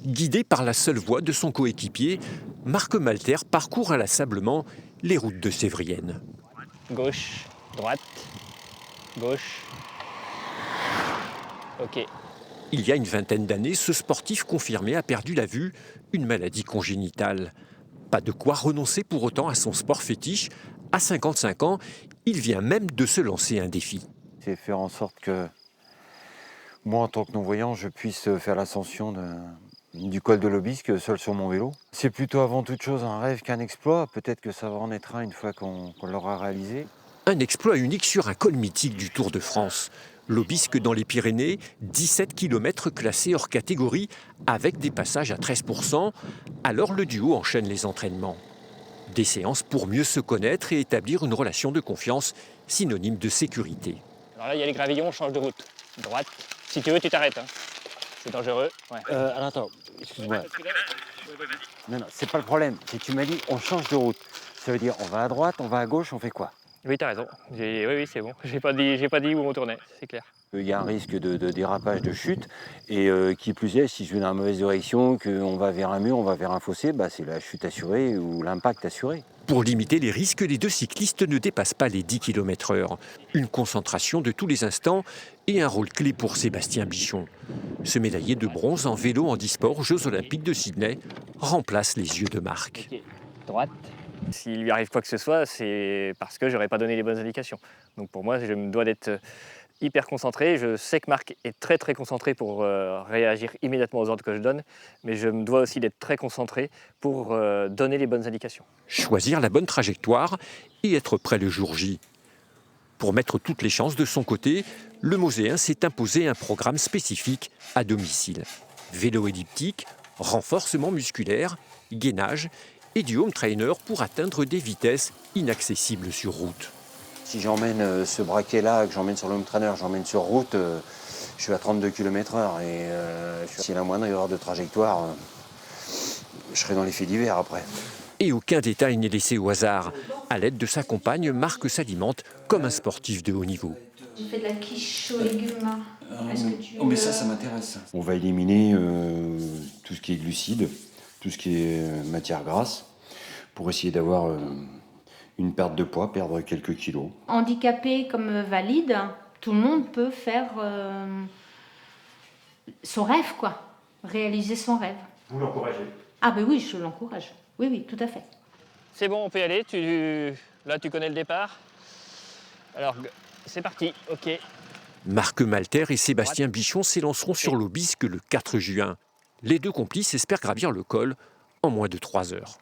Guidé par la seule voix de son coéquipier, Marc Malter parcourt inlassablement les routes de Sévrienne. Gauche, droite, gauche. Ok. Il y a une vingtaine d'années, ce sportif confirmé a perdu la vue, une maladie congénitale. Pas de quoi renoncer pour autant à son sport fétiche. À 55 ans, il vient même de se lancer un défi. C'est faire en sorte que moi, en tant que non-voyant, je puisse faire l'ascension du col de l'Aubisque seul sur mon vélo. C'est plutôt avant toute chose un rêve qu'un exploit. Peut-être que ça va en être un une fois qu'on l'aura réalisé. Un exploit unique sur un col mythique du Tour de France. L'Aubisque dans les Pyrénées, 17 km classés hors catégorie, avec des passages à 13%. Alors le duo enchaîne les entraînements. Des séances pour mieux se connaître et établir une relation de confiance, synonyme de sécurité. Alors là, il y a les gravillons, on change de route. Droite. Si tu veux, tu t'arrêtes. Hein. C'est dangereux. Ouais. Alors attends, excuse-moi. Non, c'est pas le problème. Si tu m'as dit on change de route, ça veut dire on va à droite, on va à gauche, on fait quoi? Oui, t'as raison. Oui, c'est bon. J'ai pas dit où on tournait, c'est clair. Il y a un risque de dérapage, de chute, et qui plus est, si je vais dans la mauvaise direction, qu'on va vers un mur, on va vers un fossé, c'est la chute assurée ou l'impact assuré. Pour limiter les risques, les deux cyclistes ne dépassent pas les 10 km/h. Une concentration de tous les instants et un rôle clé pour Sébastien Bichon. Ce médaillé de bronze en vélo handisport aux Jeux Olympiques de Sydney remplace les yeux de Marc. Okay. Droite. S'il lui arrive quoi que ce soit, c'est parce que j'aurais pas donné les bonnes indications. Donc pour moi, je me dois d'être hyper concentré. Je sais que Marc est très très concentré pour réagir immédiatement aux ordres que je donne, mais je me dois aussi d'être très concentré pour donner les bonnes indications. Choisir la bonne trajectoire et être prêt le jour J. Pour mettre toutes les chances de son côté, le Moséen s'est imposé un programme spécifique à domicile. Vélo elliptique, renforcement musculaire, gainage et du home trainer pour atteindre des vitesses inaccessibles sur route. Si j'emmène ce braquet-là, que j'emmène sur le home trainer, j'emmène sur route, je suis à 32 km/h. Et s'il y a la moindre erreur de trajectoire, je serai dans les faits divers après. Et aucun détail n'est laissé au hasard. À l'aide de sa compagne, Marc s'alimente comme un sportif de haut niveau. J'ai fait de la quiche aux légumes. Est-ce que tu mais ça m'intéresse. On va éliminer tout ce qui est glucides, tout ce qui est matière grasse, pour essayer d'avoir une perte de poids, perdre quelques kilos. Handicapé comme valide, tout le monde peut faire son rêve, quoi. Réaliser son rêve. Vous l'encouragez? Ah ben oui, je l'encourage. Oui, tout à fait. C'est bon, on peut y aller. Là, tu connais le départ. Alors, c'est parti. Ok. Marc Malter et Sébastien Bichon s'élanceront sur l'Aubisque le 4 juin. Les deux complices espèrent gravir le col en moins de 3 heures.